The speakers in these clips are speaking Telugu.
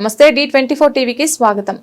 నమస్తే D24 టీవీకి స్వాగతం.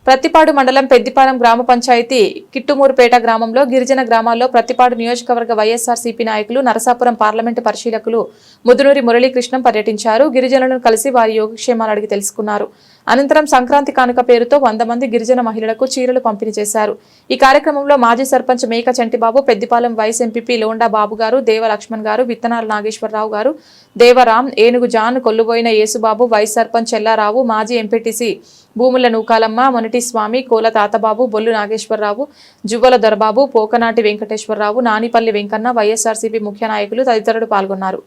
ప్రతిపాడు మండలం పెద్దిపాలెం గ్రామ పంచాయతీ కిట్టుమూరుపేట గ్రామంలో గిరిజన గ్రామాల్లో ప్రతిపాడు నియోజకవర్గ వైఎస్ఆర్సీపీ నాయకులు నరసాపురం పార్లమెంటు పరిశీలకులు ముదునూరి మురళీకృష్ణం పర్యటించారు. గిరిజనులను కలిసి వారి యోగక్షేమాలు అడిగి తెలుసుకున్నారు. అనంతరం సంక్రాంతి కానుక పేరుతో 100 మంది గిరిజన మహిళలకు చీరలు పంపిణీ చేశారు. ఈ కార్యక్రమంలో మాజీ సర్పంచ్ మేక చంటిబాబు, పెద్దిపాలెం వైస్ ఎంపీపీ లోండా బాబు గారు, దేవ లక్ష్మణ్ గారు, విత్తనాల నాగేశ్వరరావు గారు, దేవరాం, ఏనుగు జాన్, కొల్లుబోయిన యేసుబాబు, వైస్ సర్పంచ్ చెల్లారావు, మాజీ ఎంపీటీసీ భూముల నూకాలమ్మ, మొనటి స్వామి, కోల తాతబాబు, బొల్లు నాగేశ్వరరావు, జువ్వల దొరబాబు, పోకనాటి వెంకటేశ్వరరావు, నానిపల్లి వెంకన్న, వైఎస్ఆర్సీపీ ముఖ్య నాయకులు తదితరులు పాల్గొన్నారు.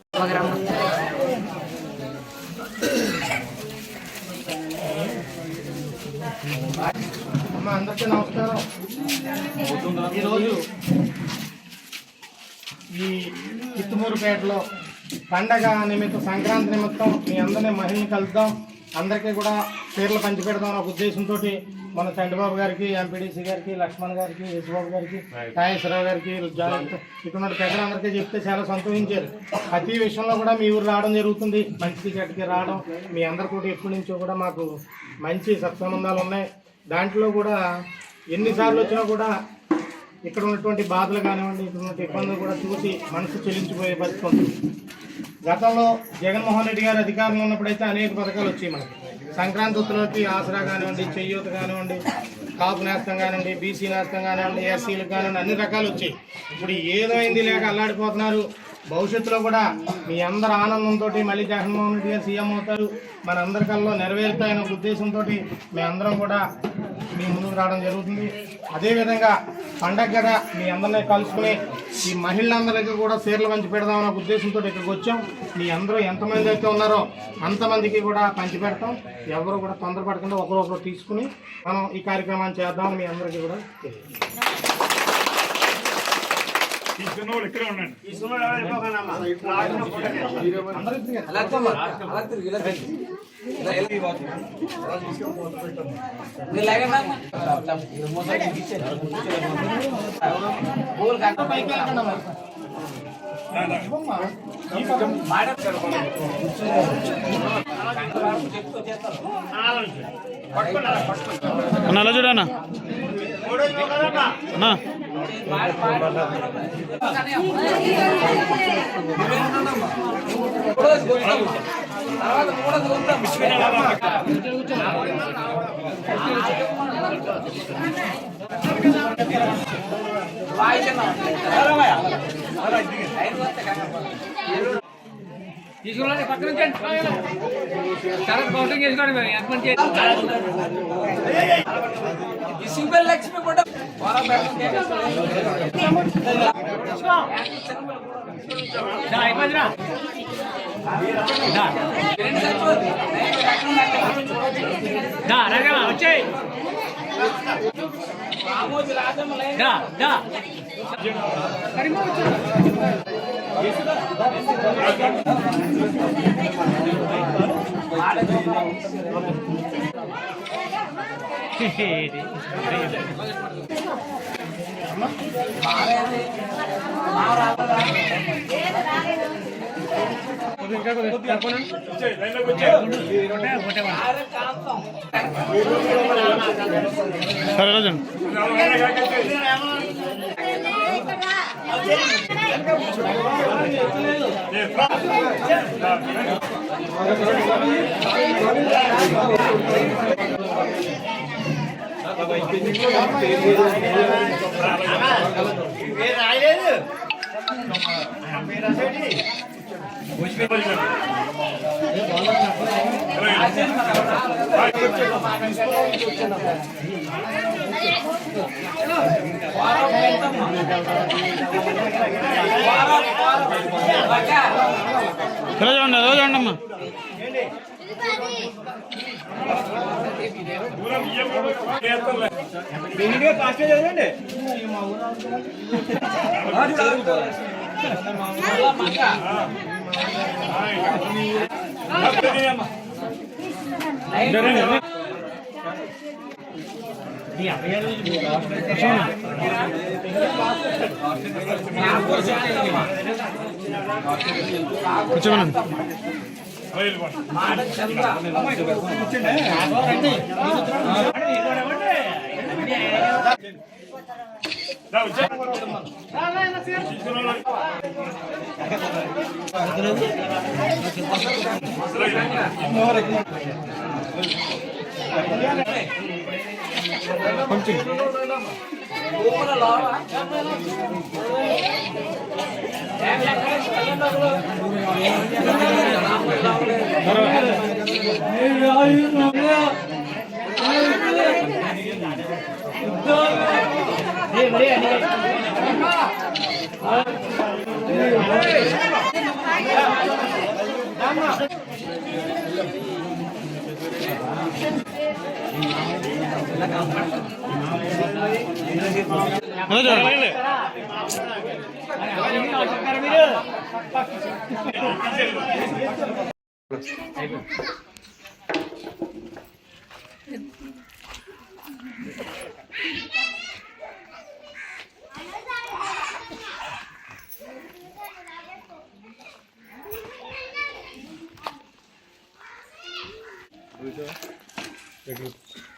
అందరికీ నమస్కారం. ఈరోజు ఈ కిట్టుమూరుపేటలో పండగ నిమిత్తం, సంక్రాంతి నిమిత్తం మీ అందరినీ మహిళని కలుద్దాం, అందరికీ కూడా చీరలు పంచిపెడదాం అనే ఉద్దేశంతో మన చంద్రబాబు గారికి, ఎంపీడీసీ గారికి, లక్ష్మణ్ గారికి, యేసుబాబు గారికి, నాగేశ్వరరావు గారికి, ఇక్కడ పెద్దలందరికీ చెప్తే చాలా సంతోషించారు. ప్రతి విషయంలో కూడా మీ ఊరు రావడం జరుగుతుంది, మంచికి చెట్టుకి రావడం. మీ అందరు కూడా ఎప్పటి నుంచో కూడా మాకు మంచి సత్సంబంధాలు ఉన్నాయి. దాంట్లో కూడా ఎన్నిసార్లు వచ్చినా కూడా ఇక్కడ ఉన్నటువంటి బాధలు కానివ్వండి, ఇక్కడ ఉన్న ఇబ్బందులు కూడా చూసి మనసు చెల్లించిపోయే పరిస్థితి ఉంటుంది. గతంలో జగన్మోహన్ రెడ్డి గారు అధికారంలో ఉన్నప్పుడైతే అనేక పథకాలు వచ్చాయి మనకి. సంక్రాంతి ఉత్సవాలకి ఆసరా కానివ్వండి, చెయ్యూత కానివ్వండి, కాపు నేస్తం కానివ్వండి, బీసీ నేస్తం కానివ్వండి, ఎస్సీలకు కానివ్వండి, అన్ని రకాలు వచ్చాయి. ఇప్పుడు ఏదైంది లేక అల్లాడిపోతున్నారు. భవిష్యత్తులో కూడా మీ అందరి ఆనందంతో మళ్ళీ జగన్మోహన్ రెడ్డి గారు సీఎం అవుతారు, మన అందరికల్లో నెరవేరుతాయనే ఉద్దేశంతో మీ అందరం కూడా మీ ముందుకు రావడం జరుగుతుంది. అదేవిధంగా పండగ కదా మీ అందరినీ కలుసుకుని ఈ మహిళలందరికీ కూడా చీరలు పంచి పెడదామనే ఉద్దేశంతో ఇక్కడికి వచ్చాం. మీ అందరూ ఎంతమంది అయితే ఉన్నారో అంతమందికి కూడా పంచి పెడతాం. ఎవరు కూడా తొందరపడకుండా ఒకరొకరు తీసుకుని మనం ఈ కార్యక్రమాన్ని చేద్దామని మీ అందరికీ కూడా తెలియదు. అలా చూడనా అన్నా తీసుకోండి, పక్కన తర్వాత కౌంటింగ్ చేసుకోండి. ఎంతమంది సింపుల్ లక్ష్మి కూడా వచ్చాయి. సరే రాజన్ చూడండి అమ్మా. కూర్చోమనండి. అలా చూడండి Thank you.